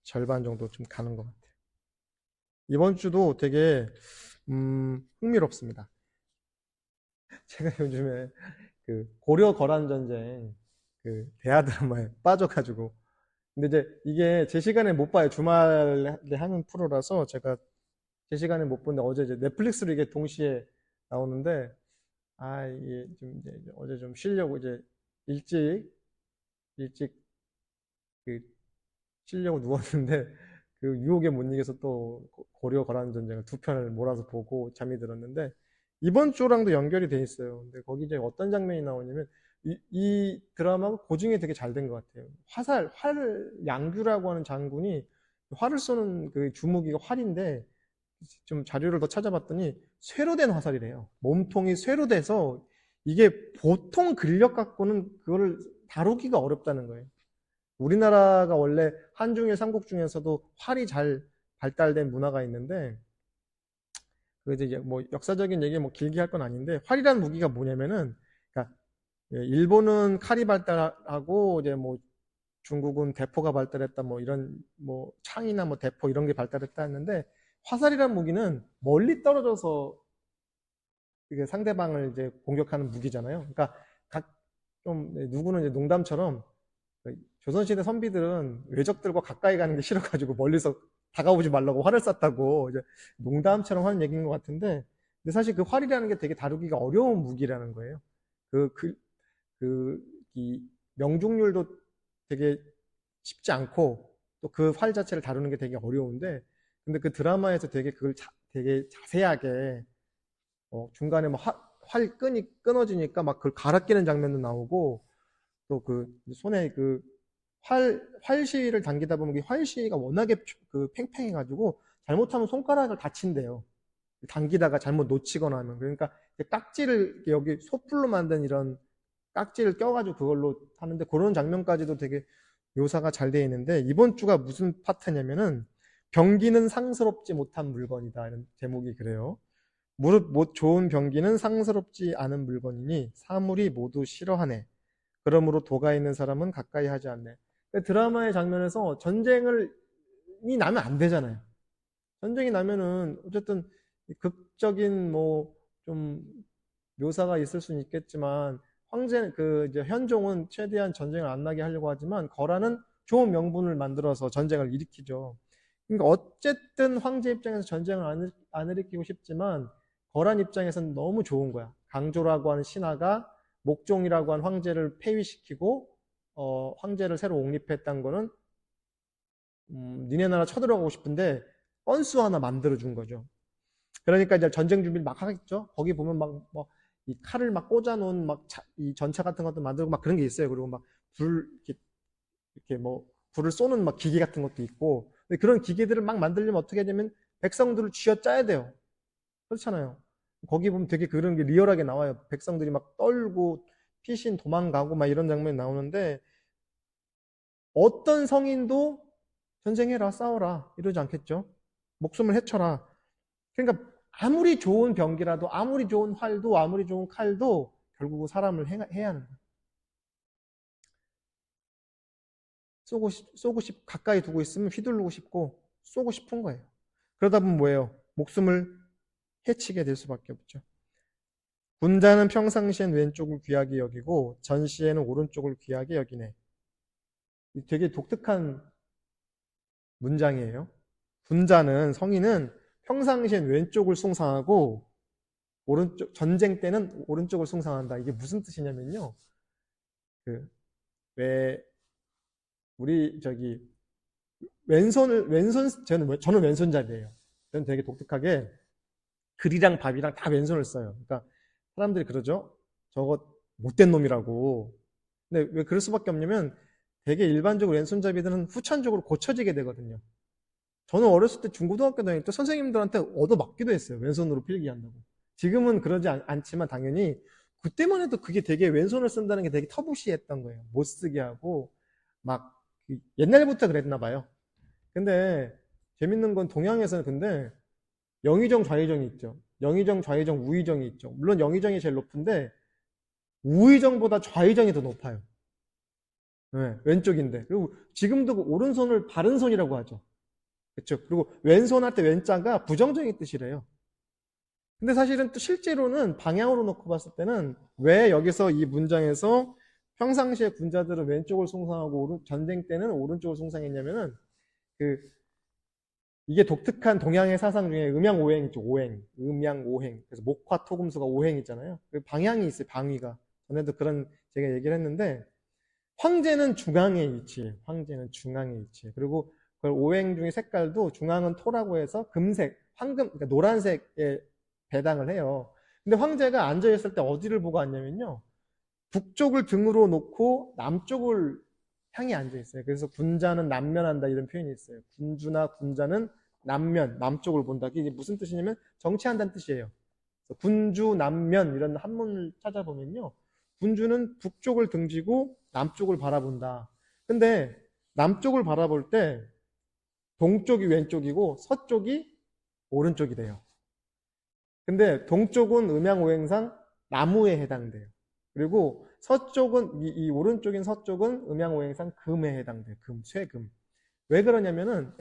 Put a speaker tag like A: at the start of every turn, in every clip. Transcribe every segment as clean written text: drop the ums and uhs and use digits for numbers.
A: 절반 정도 좀 가는 것 같아요. 이번 주도 되게 흥미롭습니다. 제가 요즘에 그 고려 거란 전쟁 그 대하 드라마에 빠져가지고 근데 이제 이게 제 시간에 못 봐요. 주말에 하는 프로라서 제가 제 시간에 못 보는데 어제 이제 넷플릭스로 이게 동시에 나오는데 아 이게 좀 이제 어제 좀 쉬려고 이제 일찍 일찍 그 쉬려고 누웠는데 그 유혹에 못 이겨서 또 고려 거란 전쟁을 두 편을 몰아서 보고 잠이 들었는데 이번 주랑도 연결이 돼 있어요. 근데 거기 이제 어떤 장면이 나오냐면 이 드라마가 고증이 되게 잘 된 것 같아요. 활 양규라고 하는 장군이 활을 쏘는 그 주무기가 활인데 좀 자료를 더 찾아봤더니 쇠로 된 화살이래요. 몸통이 쇠로 돼서 이게 보통 근력 갖고는 그거를 다루기가 어렵다는 거예요. 우리나라가 원래 한중일 삼국 중에서도 활이 잘 발달된 문화가 있는데 그 이제 뭐 역사적인 얘기 뭐 길게 할 건 아닌데 활이라는 무기가 뭐냐면은 그러니까 일본은 칼이 발달하고 이제 뭐 중국은 대포가 발달했다 뭐 이런 뭐 창이나 뭐 대포 이런 게 발달했다 했는데 화살이라는 무기는 멀리 떨어져서 이게 상대방을 이제 공격하는 무기잖아요. 그러니까 각 좀 누구는 이제 농담처럼 조선시대 선비들은 외적들과 가까이 가는 게 싫어가지고 멀리서 다가오지 말라고 활을 쐈다고 이제 농담처럼 하는 얘기인 것 같은데 근데 사실 그 활이라는 게 되게 다루기가 어려운 무기라는 거예요. 그, 그, 이 명중률도 되게 쉽지 않고 또 그 활 자체를 다루는 게 되게 어려운데 근데 그 드라마에서 되게 그걸 되게 자세하게 중간에 뭐 활 끈이 끊어지니까 막 그걸 갈아 끼는 장면도 나오고 또 그 손에 그 활시를 당기다 보면 이 활시가 워낙에 그 팽팽해가지고 잘못하면 손가락을 다친대요. 당기다가 잘못 놓치거나 하면. 그러니까 깍지를 여기 소풀로 만든 이런 깍지를 껴가지고 그걸로 하는데 그런 장면까지도 되게 묘사가 잘 되어 있는데 이번 주가 무슨 파트냐면은 병기는 상스럽지 못한 물건이다. 이런 제목이 그래요. 무릇 못 좋은 병기는 상스럽지 않은 물건이니 사물이 모두 싫어하네. 그러므로 도가 있는 사람은 가까이 하지 않네. 드라마의 장면에서 전쟁이 나면 안 되잖아요. 전쟁이 나면은 어쨌든 극적인 뭐 좀 묘사가 있을 수는 있겠지만 황제 그 이제 현종은 최대한 전쟁을 안 나게 하려고 하지만 거란은 좋은 명분을 만들어서 전쟁을 일으키죠. 그러니까 어쨌든 황제 입장에서 전쟁을 안 일으키고 싶지만 거란 입장에서는 너무 좋은 거야. 강조라고 하는 신하가 목종이라고 하는 황제를 폐위시키고 황제를 새로 옹립했다는 거는 니네 나라 쳐들어가고 싶은데 건수 하나 만들어 준 거죠. 그러니까 이제 전쟁 준비를 막 하겠죠. 거기 보면 막 뭐 이 칼을 막 꽂아놓은 막 이 전차 같은 것도 만들고 막 그런 게 있어요. 그리고 막 불 이렇게 뭐 불을 쏘는 막 기계 같은 것도 있고 근데 그런 기계들을 막 만들려면 어떻게 하냐면 백성들을 쥐어짜야 돼요. 그렇잖아요. 거기 보면 되게 그런 게 리얼하게 나와요. 백성들이 막 떨고 피신 도망가고 막 이런 장면이 나오는데 어떤 성인도 전쟁해라 싸워라 이러지 않겠죠. 목숨을 해쳐라. 그러니까 아무리 좋은 병기라도 아무리 좋은 활도 아무리 좋은 칼도 결국은 사람을 해야 하는 거예요. 가까이 두고 있으면 휘두르고 싶고 쏘고 싶은 거예요. 그러다 보면 뭐예요? 목숨을 해치게 될 수밖에 없죠. 군자는 평상시엔 왼쪽을 귀하게 여기고 전시에는 오른쪽을 귀하게 여기네. 되게 독특한 문장이에요. 군자는 성인은 평상시엔 왼쪽을 숭상하고 오른쪽 전쟁 때는 오른쪽을 숭상한다. 이게 무슨 뜻이냐면요. 그 왜 우리 저기 왼손 저는 왼손잡이에요. 저는 되게 독특하게 글이랑 밥이랑 다 왼손을 써요. 그러니까 사람들이 그러죠. 저거 못된 놈이라고. 근데 왜 그럴 수밖에 없냐면 되게 일반적으로 왼손잡이들은 후천적으로 고쳐지게 되거든요. 저는 어렸을 때 중고등학교 다닐 때 선생님들한테 얻어맞기도 했어요. 왼손으로 필기한다고. 지금은 그러지 않지만 당연히 그때만 해도 그게 되게 왼손을 쓴다는 게 되게 터부시했던 거예요. 못 쓰게 하고 막 옛날부터 그랬나 봐요. 근데 재밌는 건 동양에서는 근데 영의정 좌의정이 있죠. 영의정 좌의정 우의정이 있죠. 물론 영의정이 제일 높은데 우의정보다 좌의정이 더 높아요. 네, 왼쪽인데. 그리고 지금도 그 오른손을 바른 손이라고 하죠. 그렇죠. 그리고 왼손 할 때 왼자가 부정적인 뜻이래요. 근데 사실은 또 실제로는 방향으로 놓고 봤을 때는 왜 여기서 이 문장에서 평상시에 군자들은 왼쪽을 숭상하고 전쟁 때는 오른쪽을 숭상했냐면은 그 이게 독특한 동양의 사상 중에 음양오행 있죠. 오행, 음양오행. 그래서 목화 토금수가 오행 있잖아요. 그 방향이 있어요. 방위가. 전에도 그런 제가 얘기를 했는데 황제는 중앙에 위치해요. 황제는 중앙에 위치해요. 그리고 그 오행 중에 색깔도 중앙은 토라고 해서 금색, 황금, 그러니까 노란색에 배당을 해요. 근데 황제가 앉아있을 때 어디를 보고 앉냐면요. 북쪽을 등으로 놓고 남쪽을 향해 앉아있어요. 그래서 군자는 남면한다 이런 표현이 있어요. 군주나 군자는 남면, 남쪽을 본다. 이게 무슨 뜻이냐면 정치한다는 뜻이에요. 군주, 남면 이런 한문을 찾아보면요. 군주는 북쪽을 등지고 남쪽을 바라본다. 근데 남쪽을 바라볼 때 동쪽이 왼쪽이고 서쪽이 오른쪽이 돼요. 근데 동쪽은 음양오행상 나무에 해당돼요. 그리고 서쪽은 이 오른쪽인 서쪽은 음양오행상 금에 해당돼요. 금, 쇠금. 왜 그러냐면은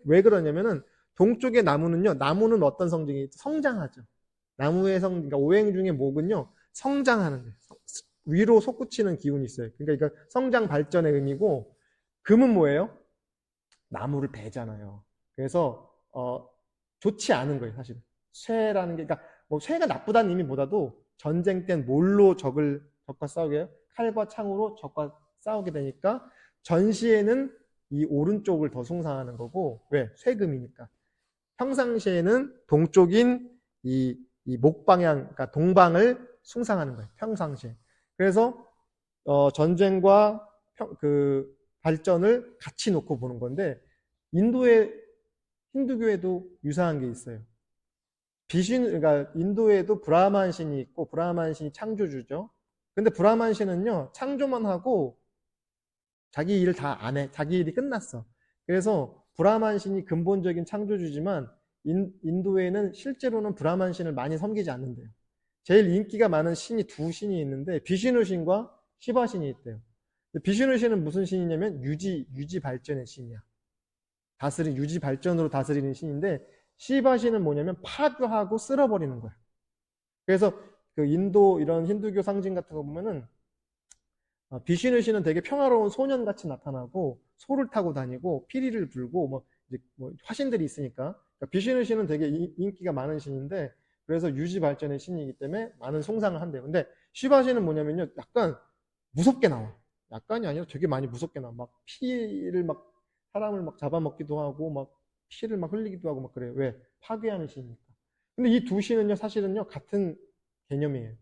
A: 왜 그러냐면은 동쪽의 나무는요. 나무는 어떤 성질이 성장하죠. 나무의 그러니까 오행 중에 목은요. 성장하는 거예요. 위로 솟구치는 기운이 있어요. 그러니까 이거 성장 발전의 의미고 금은 뭐예요? 나무를 베잖아요. 그래서 좋지 않은 거예요, 사실. 쇠라는 게 그러니까 뭐 쇠가 나쁘다는 의미보다도 전쟁 땐 뭘로 적과 싸우게 해요? 칼과 창으로 적과 싸우게 되니까 전시에는 이 오른쪽을 더 숭상하는 거고 왜? 쇠금이니까. 평상시에는 동쪽인 이 목방향, 그러니까 동방을 숭상하는 거예요. 평상시에. 그래서 전쟁과 그 발전을 같이 놓고 보는 건데 인도의 힌두교에도 유사한 게 있어요. 그러니까 인도에도 브라만 신이 있고 브라만 신이 창조주죠. 근데 브라만 신은요 창조만 하고 자기 일을 다 안 해. 자기 일이 끝났어. 그래서 브라만 신이 근본적인 창조주지만 인도에는 실제로는 브라만 신을 많이 섬기지 않는데요. 제일 인기가 많은 신이 두 신이 있는데 비시누 신과 시바 신이 있대요. 비시누 신은 무슨 신이냐면 유지 발전의 신이야. 유지 발전으로 다스리는 신인데 시바 신은 뭐냐면 파괴하고 쓸어버리는 거야. 그래서 그 인도 이런 힌두교 상징 같은 거 보면은 비시누 신은 되게 평화로운 소년같이 나타나고 소를 타고 다니고 피리를 불고 뭐 화신들이 있으니까 그러니까 비시누 신은 되게 인기가 많은 신인데 그래서 유지 발전의 신이기 때문에 많은 송상을 한대요. 근데 시바 신은 뭐냐면요, 약간 무섭게 나와. 약간이 아니라 되게 많이 무섭게 나와. 막 피를 막 사람을 막 잡아먹기도 하고 막 피를 막 흘리기도 하고 막 그래요. 왜? 파괴하는 신이니까. 근데 이 두 신은요, 사실은요, 같은 개념이에요.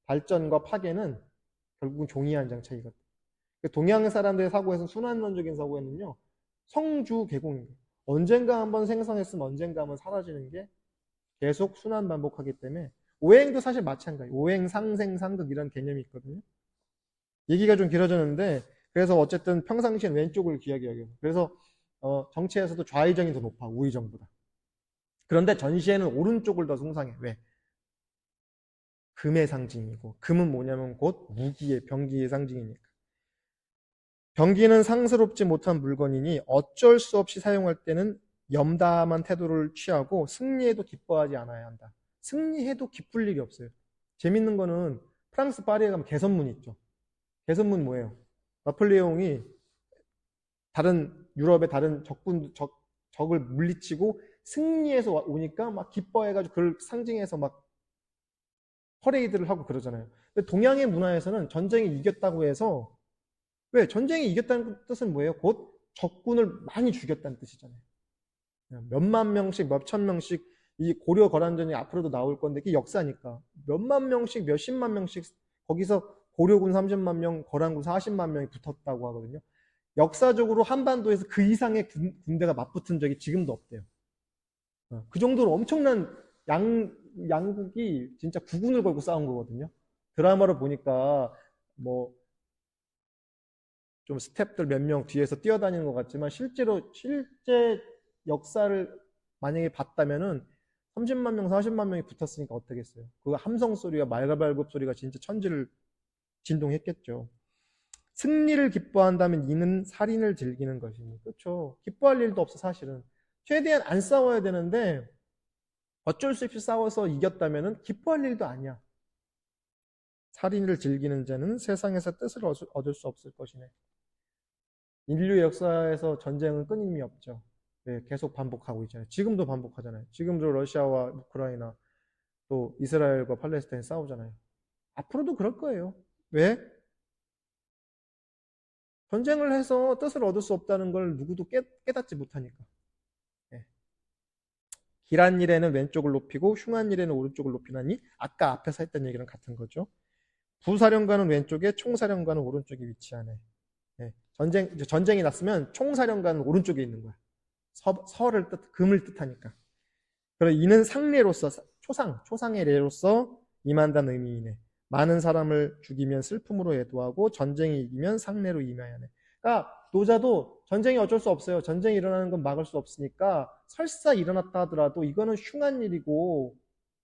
A: 발전과 파괴는 결국은 종이 한 장 차이거든요. 동양 사람들의 사고에서 순환론적인 사고에는요, 성주 개공입니다. 언젠가 한번 생성했으면 언젠가 한번 사라지는 게 계속 순환 반복하기 때문에 오행도 사실 마찬가지예요. 오행, 상생, 상극 이런 개념이 있거든요. 얘기가 좀 길어졌는데 그래서 어쨌든 평상시엔 왼쪽을 귀하게 여겨요. 그래서 정치에서도 좌의정이 더 높아 우의정보다. 그런데 전시에는 오른쪽을 더 숭상해. 왜? 금의 상징이고 금은 뭐냐면 곧 무기의 병기의 상징이니까. 병기는 상스럽지 못한 물건이니 어쩔 수 없이 사용할 때는 염담한 태도를 취하고 승리해도 기뻐하지 않아야 한다. 승리해도 기쁠 일이 없어요. 재밌는 거는 프랑스 파리에 가면 개선문 있죠. 개선문 뭐예요? 나폴레옹이 유럽의 다른 적을 물리치고 승리해서 오니까 막 기뻐해가지고 그걸 상징해서 막 퍼레이드를 하고 그러잖아요. 근데 동양의 문화에서는 전쟁이 이겼다고 해서 왜? 전쟁이 이겼다는 뜻은 뭐예요? 곧 적군을 많이 죽였다는 뜻이잖아요. 몇만 명씩, 몇천 명씩 이 고려 거란전이 앞으로도 나올 건데 그게 역사니까 몇만 명씩, 몇십만 명씩 거기서 고려군 30만 명, 거란군 40만 명이 붙었다고 하거든요. 역사적으로 한반도에서 그 이상의 군대가 맞붙은 적이 지금도 없대요. 그 정도로 엄청난 양국이 진짜 국군을 걸고 싸운 거거든요. 드라마로 보니까 뭐 좀 스탭들 몇 명 뒤에서 뛰어다니는 것 같지만 실제 역사를 만약에 봤다면은 30만 명, 40만 명이 붙었으니까 어떻겠어요? 그 함성 소리와 말발굽 소리가 진짜 천지를 진동했겠죠. 승리를 기뻐한다면 이는 살인을 즐기는 것이니. 그렇죠. 기뻐할 일도 없어 사실은. 최대한 안 싸워야 되는데 어쩔 수 없이 싸워서 이겼다면 기뻐할 일도 아니야. 살인을 즐기는 자는 세상에서 뜻을 얻을 수 없을 것이네. 인류의 역사에서 전쟁은 끊임이 없죠. 네, 계속 반복하고 있잖아요. 지금도 반복하잖아요. 지금도 러시아와 우크라이나 또 이스라엘과 팔레스타인 싸우잖아요. 앞으로도 그럴 거예요. 왜? 전쟁을 해서 뜻을 얻을 수 없다는 걸 누구도 깨닫지 못하니까. 네. 길한 일에는 왼쪽을 높이고 흉한 일에는 오른쪽을 높이나니 아까 앞에서 했던 얘기랑 같은 거죠. 부사령관은 왼쪽에 총사령관은 오른쪽에 위치하네. 네. 전쟁이 났으면 총사령관은 오른쪽에 있는 거야. 금을 뜻하니까. 그래서 이는 상례로서 초상의례로서 임한다는 의미이네. 많은 사람을 죽이면 슬픔으로 애도하고 전쟁이 이기면 상례로 임하야네. 그러니까 노자도 전쟁이 어쩔 수 없어요. 전쟁이 일어나는 건 막을 수 없으니까 설사 일어났다 하더라도 이거는 흉한 일이고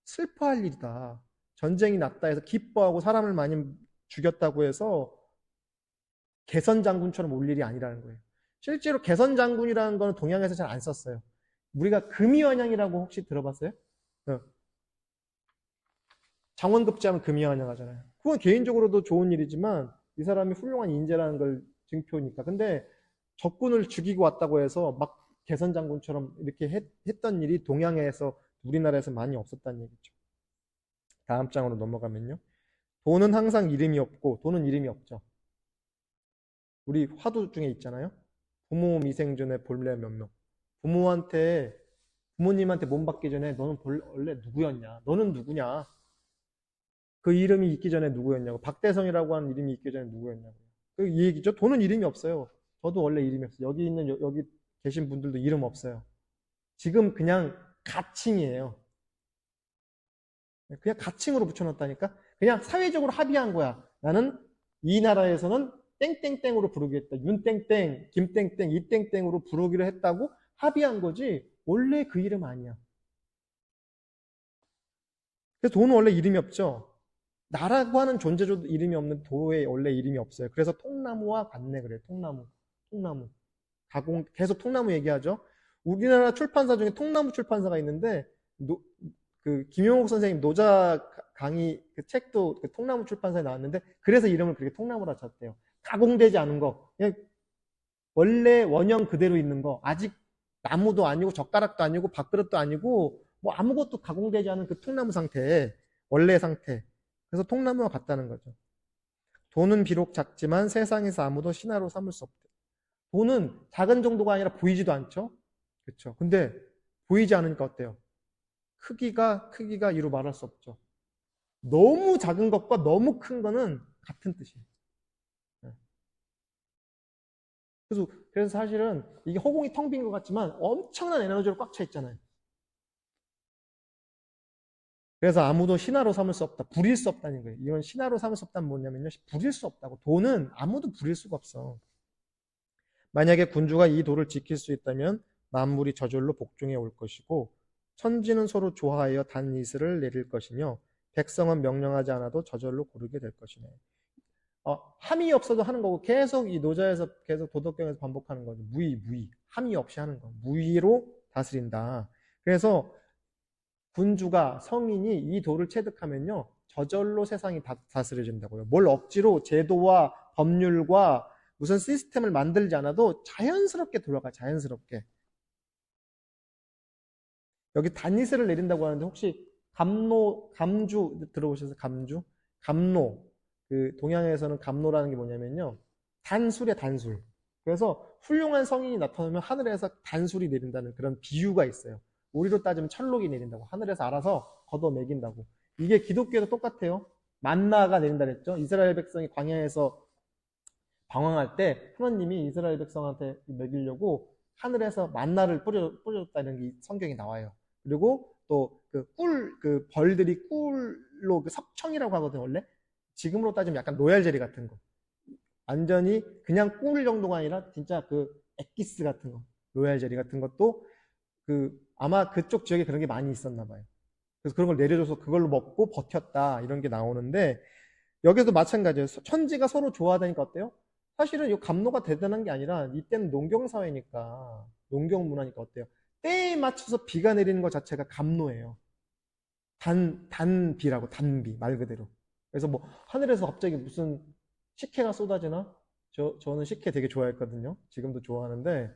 A: 슬퍼할 일이다. 전쟁이 났다 해서 기뻐하고 사람을 많이 죽였다고 해서 개선 장군처럼 올 일이 아니라는 거예요. 실제로 개선 장군이라는 거는 동양에서 잘 안 썼어요. 우리가 금이환영이라고 혹시 들어봤어요? 장원급제하면 금이환영 하잖아요. 그건 개인적으로도 좋은 일이지만 이 사람이 훌륭한 인재라는 걸 증표니까. 근데 적군을 죽이고 왔다고 해서 막 개선 장군처럼 이렇게 했던 일이 동양에서 우리나라에서 많이 없었다는 얘기죠. 다음 장으로 넘어가면요. 돈은 항상 이름이 없고 돈은 이름이 없죠. 우리 화두 중에 있잖아요. 부모 미생전에 본래 몇명. 부모님한테 몸 받기 전에 너는 원래 누구였냐? 너는 누구냐? 그 이름이 있기 전에 누구였냐고. 박대성이라고 하는 이름이 있기 전에 누구였냐고. 이 얘기죠. 돈은 이름이 없어요. 저도 원래 이름이 없어요. 여기 계신 분들도 이름 없어요. 지금 그냥 가칭이에요. 그냥 가칭으로 붙여놨다니까. 그냥 사회적으로 합의한 거야. 나는 이 나라에서는 땡땡땡으로 부르겠다. 윤땡땡, 김땡땡, 이땡땡으로 부르기로 했다고 합의한 거지 원래 그 이름 아니야. 그래서 도는 원래 이름이 없죠. 나라고 하는 존재조도 이름이 없는 도에 원래 이름이 없어요. 그래서 통나무와 같네 그래요. 통나무. 계속 통나무 얘기하죠. 우리나라 출판사 중에 통나무 출판사가 있는데 김용옥 선생님 노자 강의 그 책도 그 통나무 출판사에 나왔는데 그래서 이름을 그렇게 통나무라 쳤대요. 가공되지 않은 거. 그냥 원래 원형 그대로 있는 거. 아직 나무도 아니고 젓가락도 아니고 밥그릇도 아니고 뭐 아무것도 가공되지 않은 그 통나무 상태. 원래 상태. 그래서 통나무와 같다는 거죠. 돈은 비록 작지만 세상에서 아무도 신하로 삼을 수 없대. 돈은 작은 정도가 아니라 보이지도 않죠? 그렇죠. 근데 보이지 않으니까 어때요? 크기가 이루 말할 수 없죠. 너무 작은 것과 너무 큰 거는 같은 뜻이에요. 그래서 사실은 이게 허공이 텅 빈 것 같지만 엄청난 에너지로 꽉 차 있잖아요. 그래서 아무도 신하로 삼을 수 없다. 부릴 수 없다는 거예요. 이건 신하로 삼을 수 없다는 뭐냐면요. 부릴 수 없다고. 돈은 아무도 부릴 수가 없어. 만약에 군주가 이 도를 지킬 수 있다면 만물이 저절로 복종해 올 것이고 천지는 서로 조화하여 단이슬을 내릴 것이며 백성은 명령하지 않아도 저절로 고르게 될 것이네. 함이 없어도 하는 거고 계속 이 노자에서 계속 도덕경에서 반복하는 거죠. 무의. 함이 없이 하는 거. 무의로 다스린다. 그래서 군주가 성인이 이 도를 체득하면요. 저절로 세상이 다스려진다고요. 뭘 억지로 제도와 법률과 무슨 시스템을 만들지 않아도 자연스럽게 돌아가. 자연스럽게. 여기 단이슬을 내린다고 하는데 혹시 감주 들어보셨어요? 감노. 그 동양에서는 감노라는 게 뭐냐면요. 단술이야, 단술. 그래서 훌륭한 성인이 나타나면 하늘에서 단술이 내린다는 그런 비유가 있어요. 우리로 따지면 철록이 내린다고. 하늘에서 알아서 걷어먹인다고. 이게 기독교도 똑같아요. 만나가 내린다 그랬죠. 이스라엘 백성이 광야에서 방황할 때 하나님이 이스라엘 백성한테 먹이려고 하늘에서 만나를 뿌려줬다는 게 성경에 나와요. 그리고 또 그 벌들이 꿀로 그 석청이라고 하거든요, 원래. 지금으로 따지면 약간 로얄젤리 같은 거. 완전히 그냥 꿀 정도가 아니라 진짜 그 엑기스 같은 거. 로얄젤리 같은 것도 아마 그쪽 지역에 그런 게 많이 있었나 봐요. 그래서 그런 걸 내려줘서 그걸로 먹고 버텼다. 이런 게 나오는데 여기서도 마찬가지예요. 천지가 서로 좋아하다니까 어때요? 사실은 이 감로가 대단한 게 아니라 이때는 농경사회니까, 농경문화니까 어때요? 때에 맞춰서 비가 내리는 것 자체가 감로예요. 단비라고, 단비, 말 그대로. 그래서 뭐, 하늘에서 갑자기 무슨 식혜가 쏟아지나? 저는 식혜 되게 좋아했거든요. 지금도 좋아하는데,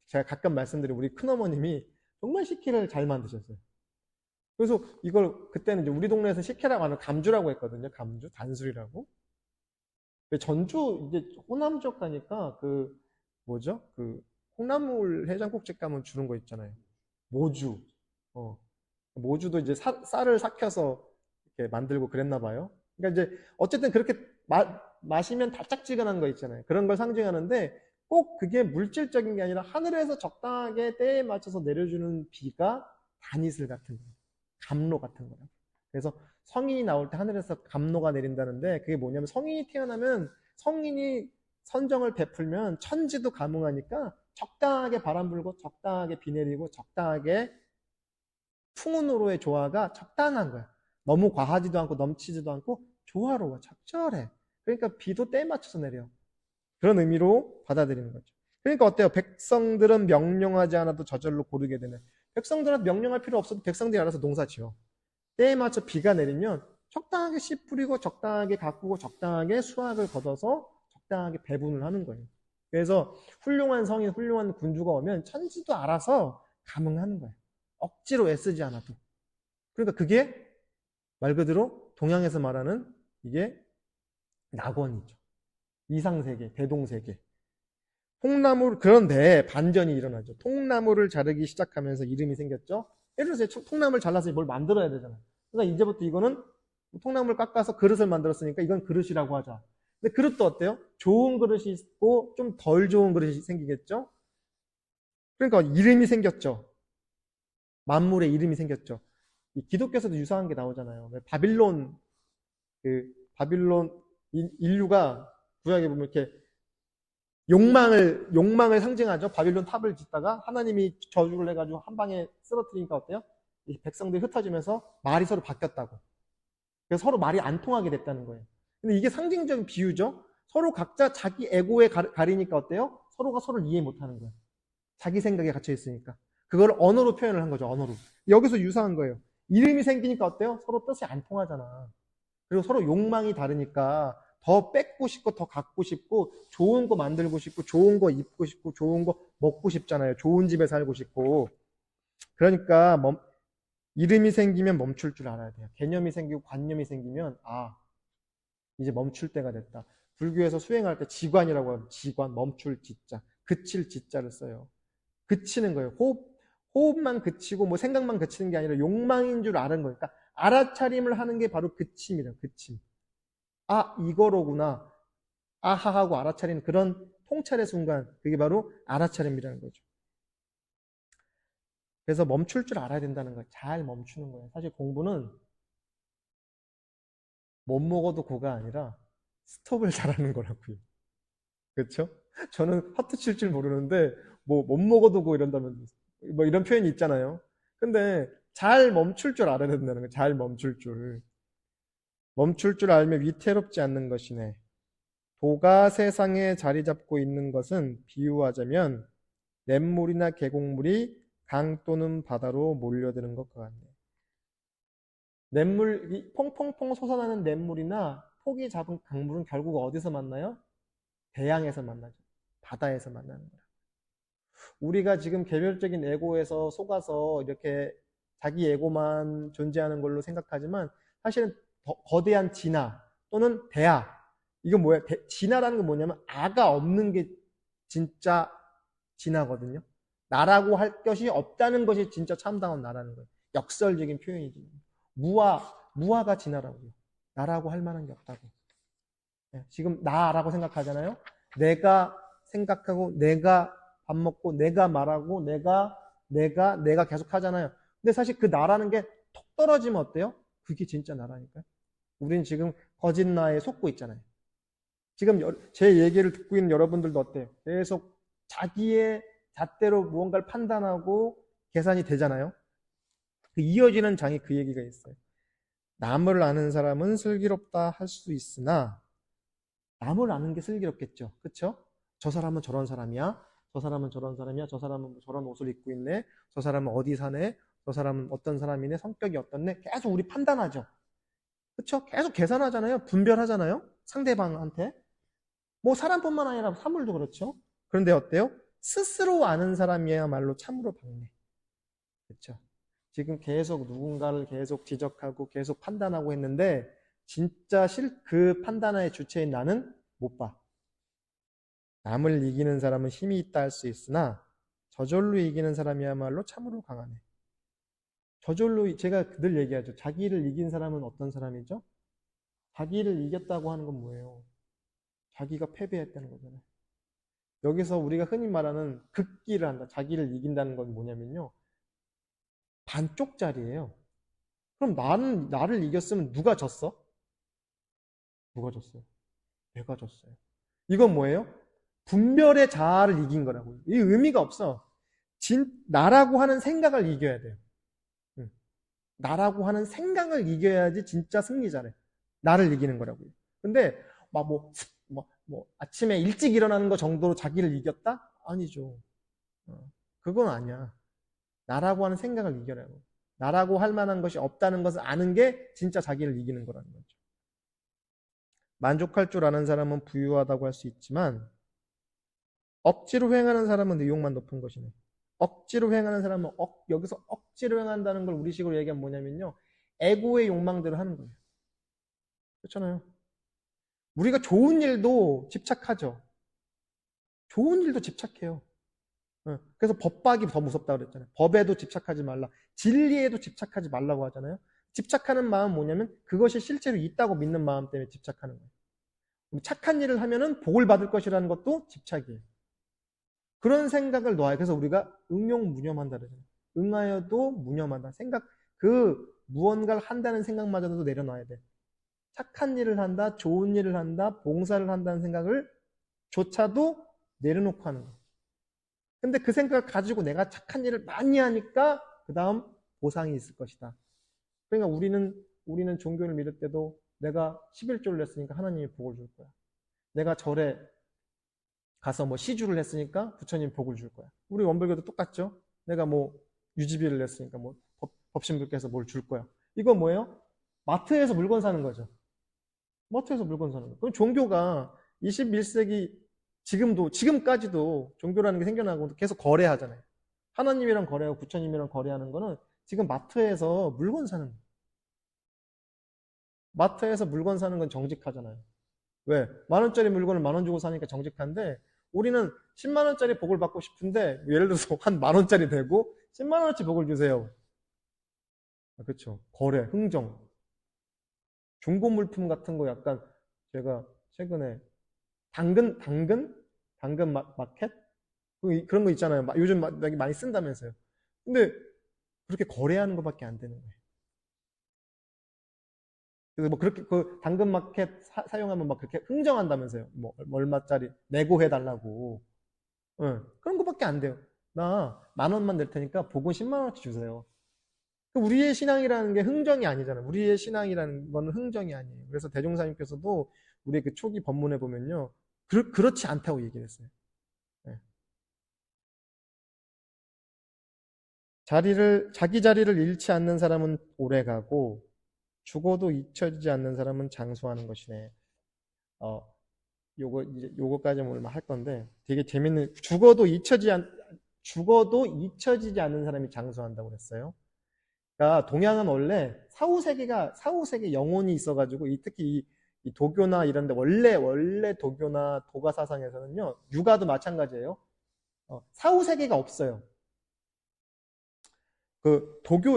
A: 제가 가끔 말씀드린 우리 큰어머님이 정말 식혜를 잘 만드셨어요. 그래서 이걸, 그때는 이제 우리 동네에서 식혜라고 하는 감주라고 했거든요. 감주, 단술이라고. 전주, 이제 호남 쪽 가니까 뭐죠? 콩나물 해장국집 가면 주는 거 있잖아요. 모주. 어. 모주도 이제 쌀을 삭혀서 이렇게 만들고 그랬나 봐요. 그러니까 이제 어쨌든 그렇게 마시면 달짝지근한 거 있잖아요. 그런 걸 상징하는데 꼭 그게 물질적인 게 아니라 하늘에서 적당하게 때에 맞춰서 내려주는 비가 단이슬 같은 거예요. 감로 같은 거예요. 그래서 성인이 나올 때 하늘에서 감로가 내린다는데 그게 뭐냐면 성인이 태어나면 성인이 선정을 베풀면 천지도 감응하니까 적당하게 바람 불고 적당하게 비 내리고 적당하게 풍운으로의 조화가 적당한 거야. 너무 과하지도 않고 넘치지도 않고 조화로워, 적절해. 그러니까 비도 때에 맞춰서 내려. 그런 의미로 받아들이는 거죠. 그러니까 어때요? 백성들은 명령하지 않아도 저절로 고르게 되는. 백성들은 명령할 필요 없어도 백성들이 알아서 농사 지어. 때에 맞춰 비가 내리면 적당하게 씨 뿌리고 적당하게 가꾸고 적당하게 수확을 거둬서 적당하게 배분을 하는 거예요. 그래서 훌륭한 성인, 훌륭한 군주가 오면 천지도 알아서 감응하는 거예요. 억지로 애쓰지 않아도. 그러니까 그게 말 그대로 동양에서 말하는 이게 낙원이죠. 이상세계, 대동세계. 그런데 반전이 일어나죠. 통나무를 자르기 시작하면서 이름이 생겼죠. 예를 들어서 통나무를 잘라서 뭘 만들어야 되잖아요. 그러니까 이제부터 이거는 통나무를 깎아서 그릇을 만들었으니까 이건 그릇이라고 하자. 근데 그릇도 어때요? 좋은 그릇이 있고 좀 덜 좋은 그릇이 생기겠죠? 그러니까 이름이 생겼죠. 만물의 이름이 생겼죠. 기독교에서도 유사한 게 나오잖아요. 바빌론 인류가 구약에 보면 이렇게 욕망을 상징하죠. 바빌론 탑을 짓다가 하나님이 저주를 해가지고 한 방에 쓰러뜨리니까 어때요? 이 백성들이 흩어지면서 말이 서로 바뀌었다고. 그래서 서로 말이 안 통하게 됐다는 거예요. 근데 이게 상징적인 비유죠. 서로 각자 자기 에고에 가리니까 어때요? 서로가 서로를 이해 못하는 거예요. 자기 생각에 갇혀 있으니까. 그걸 언어로 표현을 한 거죠. 언어로. 여기서 유사한 거예요. 이름이 생기니까 어때요? 서로 뜻이 안 통하잖아. 그리고 서로 욕망이 다르니까 더 뺏고 싶고 더 갖고 싶고 좋은 거 만들고 싶고 좋은 거 입고 싶고 좋은 거 먹고 싶잖아요. 좋은 집에 살고 싶고. 그러니까 이름이 생기면 멈출 줄 알아야 돼요. 개념이 생기고 관념이 생기면 이제 멈출 때가 됐다. 불교에서 수행할 때 지관이라고 하면 지관, 멈출 지자, 그칠 지자를 써요. 그치는 거예요. 호흡만 그치고 뭐 생각만 그치는 게 아니라 욕망인 줄 아는 거예요. 그러니까 알아차림을 하는 게 바로 그침이래요. 그침. 이거로구나. 아하하고 알아차리는 그런 통찰의 순간, 그게 바로 알아차림이라는 거죠. 그래서 멈출 줄 알아야 된다는 거예요. 잘 멈추는 거예요. 사실 공부는 못 먹어도 고가 아니라 스톱을 잘하는 거라고요. 그렇죠? 저는 하트 칠 줄 모르는데 뭐 못 먹어도 고 이런다면 뭐 이런 표현이 있잖아요. 근데 잘 멈출 줄 알아야 된다는 거예요. 잘 멈출 줄. 멈출 줄 알면 위태롭지 않는 것이네. 도가 세상에 자리 잡고 있는 것은 비유하자면 냇물이나 계곡물이 강 또는 바다로 몰려드는 것과 같네. 퐁퐁퐁 솟아나는 냇물이나 폭이 작은 강물은 결국 어디서 만나요? 대양에서 만나죠. 바다에서 만나는 거예요. 우리가 지금 개별적인 에고에서 속아서 이렇게 자기 에고만 존재하는 걸로 생각하지만 사실은 거대한 진화 또는 대화. 이건 뭐야? 진화라는 건 뭐냐면 아가 없는 게 진짜 진화거든요. 나라고 할 것이 없다는 것이 진짜 참다운 나라는 거예요. 역설적인 표현이죠. 무아가 진화라고요. 나라고 할 만한 게 없다고. 지금 나라고 생각하잖아요. 내가 생각하고 내가 밥 먹고 내가 말하고 내가 계속 하잖아요. 근데 사실 그 나라는 게 톡 떨어지면 어때요? 그게 진짜 나라니까요. 우린 지금 거짓 나에 속고 있잖아요. 지금 제 얘기를 듣고 있는 여러분들도 어때요? 계속 자기의 잣대로 무언가를 판단하고 계산이 되잖아요. 그 이어지는 장에 그 얘기가 있어요. 남을 아는 사람은 슬기롭다 할 수 있으나 남을 아는 게 슬기롭겠죠. 그쵸? 저 사람은 저런 사람이야. 저 사람은 저런 사람이야. 저 사람은 저런 옷을 입고 있네. 저 사람은 어디 사네. 저 사람은 어떤 사람이네. 성격이 어떻네. 계속 우리 판단하죠. 그쵸? 계속 계산하잖아요. 분별하잖아요. 상대방한테. 뭐 사람뿐만 아니라 사물도 그렇죠. 그런데 어때요? 스스로 아는 사람이야말로 참으로 박네. 그렇죠? 지금 계속 누군가를 계속 지적하고 계속 판단하고 했는데 진짜 그 판단의 주체인 나는 못 봐. 남을 이기는 사람은 힘이 있다 할 수 있으나 저절로 이기는 사람이야말로 참으로 강하네. 저절로 제가 늘 얘기하죠. 자기를 이긴 사람은 어떤 사람이죠? 자기를 이겼다고 하는 건 뭐예요? 자기가 패배했다는 거잖아요. 여기서 우리가 흔히 말하는 극기를 한다. 자기를 이긴다는 건 뭐냐면요. 반쪽짜리예요. 그럼 나를 이겼으면 누가 졌어? 누가 졌어요? 내가 졌어요. 이건 뭐예요? 분별의 자아를 이긴 거라고요. 이 의미가 없어. 나라고 하는 생각을 이겨야 돼요. 나라고 하는 생각을 이겨야지 진짜 승리자래. 나를 이기는 거라고요. 근데 아침에 일찍 일어나는 거 정도로 자기를 이겼다? 아니죠. 그건 아니야. 나라고 하는 생각을 이겨라고. 나라고 할 만한 것이 없다는 것을 아는 게 진짜 자기를 이기는 거라는 거죠. 만족할 줄 아는 사람은 부유하다고 할 수 있지만 억지로 횡하는 사람은 의욕만 높은 것이네. 억지로 횡하는 사람은 여기서 억지로 횡한다는 걸 우리식으로 얘기하면 뭐냐면요. 에고의 욕망대로 하는 거예요. 그렇잖아요. 우리가 좋은 일도 집착하죠. 좋은 일도 집착해요. 그래서 법박이 더 무섭다고 그랬잖아요. 법에도 집착하지 말라. 진리에도 집착하지 말라고 하잖아요. 집착하는 마음은 뭐냐면 그것이 실제로 있다고 믿는 마음 때문에 집착하는 거예요. 착한 일을 하면은 복을 받을 것이라는 것도 집착이에요. 그런 생각을 놓아요. 그래서 우리가 응용무념한다 그러잖아요. 응하여도 무념한다. 무언가를 한다는 생각마저도 내려놔야 돼. 착한 일을 한다, 좋은 일을 한다, 봉사를 한다는 생각을 조차도 내려놓고 하는 거예요. 근데 그 생각을 가지고 내가 착한 일을 많이 하니까 그 다음 보상이 있을 것이다. 그러니까 우리는 종교를 믿을 때도 내가 11조를 냈으니까 하나님이 복을 줄 거야. 내가 절에 가서 시주를 했으니까 부처님 복을 줄 거야. 우리 원불교도 똑같죠? 내가 유지비를 냈으니까 법신불께서 뭘 줄 거야. 이건 뭐예요? 마트에서 물건 사는 거죠. 마트에서 물건 사는 거. 그럼 종교가 21세기 지금까지도 종교라는 게 생겨나고 계속 거래하잖아요. 하나님이랑 거래하고 부처님이랑 거래하는 거는 지금 마트에서 물건 사는 거예요. 마트에서 물건 사는 건 정직하잖아요. 왜? 10,000원짜리 물건을 10,000원 주고 사니까 정직한데 우리는 100,000원짜리 복을 받고 싶은데 예를 들어서 한 10,000원짜리 되고 100,000원어치 복을 주세요. 그렇죠. 거래, 흥정. 중고 물품 같은 거 약간 제가 최근에 당근 마켓? 그런 거 있잖아요. 요즘 많이 쓴다면서요. 근데 그렇게 거래하는 것밖에 안 되는 거예요. 그래서 그렇게 당근 마켓 사용하면 그렇게 흥정한다면서요. 얼마짜리 내고해 달라고. 그런 것밖에 안 돼요. 나 10,000원만 낼 테니까 복은 100,000원어치 주세요. 우리의 신앙이라는 게 흥정이 아니잖아요. 우리의 신앙이라는 건 흥정이 아니에요. 그래서 대종사님께서도 우리의 그 초기 법문에 보면요. 그렇지 않다고 얘기를 했어요. 네. 자기 자리를 잃지 않는 사람은 오래 가고 죽어도 잊혀지지 않는 사람은 장수하는 것이네. 요거까지 오늘 할 건데 되게 재밌는 죽어도 잊혀지지 않는 사람이 장수한다고 그랬어요. 그러니까 동양은 원래 사후세계 영혼이 있어가지고 특히 이 도교나 이런데 원래 도교나 도가 사상에서는요 육아도 마찬가지예요. 사후세계가 없어요.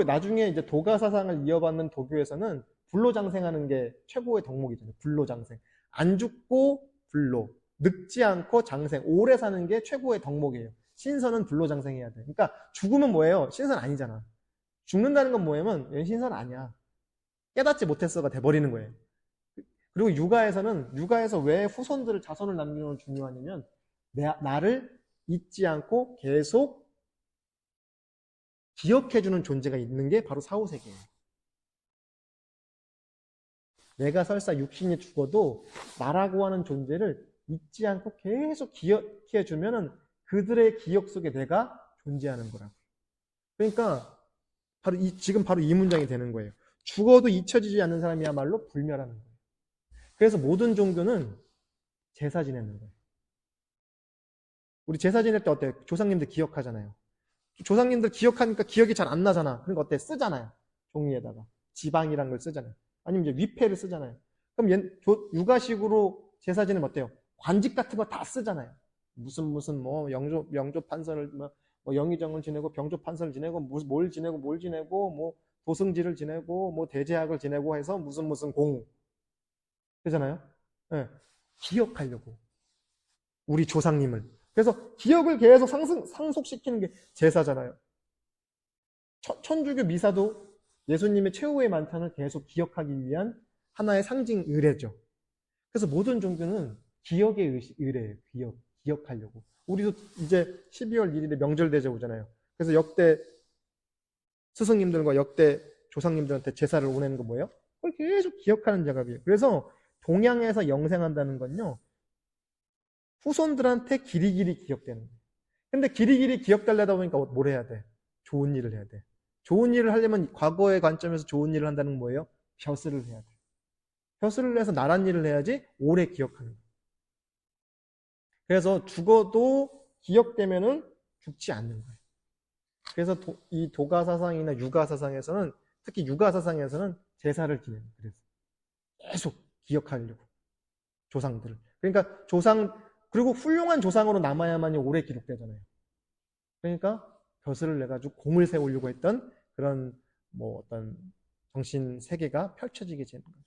A: 나중에 이제 도가 사상을 이어받는 도교에서는 불로장생하는 게 최고의 덕목이잖아요. 불로장생. 안 죽고 불로, 늙지 않고 장생, 오래 사는 게 최고의 덕목이에요. 신선은 불로장생해야 돼. 그러니까 죽으면 뭐예요? 신선 아니잖아. 죽는다는 건 뭐냐면 얘는 신선 아니야. 깨닫지 못했어가 돼버리는 거예요. 그리고 육아에서 왜 자손을 남기는 건 중요하냐면 나를 잊지 않고 계속 기억해주는 존재가 있는 게 바로 사후세계예요. 내가 설사 육신이 죽어도 나라고 하는 존재를 잊지 않고 계속 기억해 주면은 그들의 기억 속에 내가 존재하는 거라고. 그러니까 지금 바로 이 문장이 되는 거예요. 죽어도 잊혀지지 않는 사람이야말로 불멸하는 거예요. 그래서 모든 종교는 제사 지내는 거예요. 우리 제사 지낼 때 어때? 조상님들 기억하잖아요. 조상님들 기억하니까 기억이 잘 안 나잖아. 그러니까 어때? 쓰잖아요. 종이에다가. 지방이란 걸 쓰잖아요. 아니면 이제 위패를 쓰잖아요. 그럼 육아식으로 제사 지내면 어때요? 관직 같은 거 다 쓰잖아요. 무슨 뭐 영조 판서를 뭐 영의정을 지내고 병조 판서를 지내고 뭘 지내고 뭐 도승지를 지내고 뭐 대제학을 지내고 해서 무슨 공 그잖아요. 네. 기억하려고 우리 조상님을. 그래서 기억을 계속 상속시키는 게 제사잖아요. 천주교 미사도 예수님의 최후의 만찬을 계속 기억하기 위한 하나의 상징 의례죠. 그래서 모든 종교는 기억의 의례예요. 기억하려고. 우리도 이제 12월 1일에 명절 대제 오잖아요. 그래서 역대 스승님들과 역대 조상님들한테 제사를 보내는 거 뭐예요? 그걸 계속 기억하는 작업이에요. 그래서 동양에서 영생한다는 건요. 후손들한테 길이길이 기억되는 거예요. 근데 길이길이 기억되려다 보니까 뭘 해야 돼? 좋은 일을 해야 돼. 좋은 일을 하려면 과거의 관점에서 좋은 일을 한다는 건 뭐예요? 벼슬을 해야 돼. 벼슬을 해서 나란 일을 해야지 오래 기억하는 거예요. 그래서 죽어도 기억되면은 죽지 않는 거예요. 그래서 이 도가 사상이나 유가 사상에서는 특히 유가 사상에서는 제사를 지내는 거예요. 그래서 계속 기억하려고 조상들을. 그러니까 그리고 훌륭한 조상으로 남아야만이 오래 기록되잖아요. 그러니까 벼슬을 내가지고 공을 세우려고 했던 그런 뭐 어떤 정신 세계가 펼쳐지게 되는 거죠.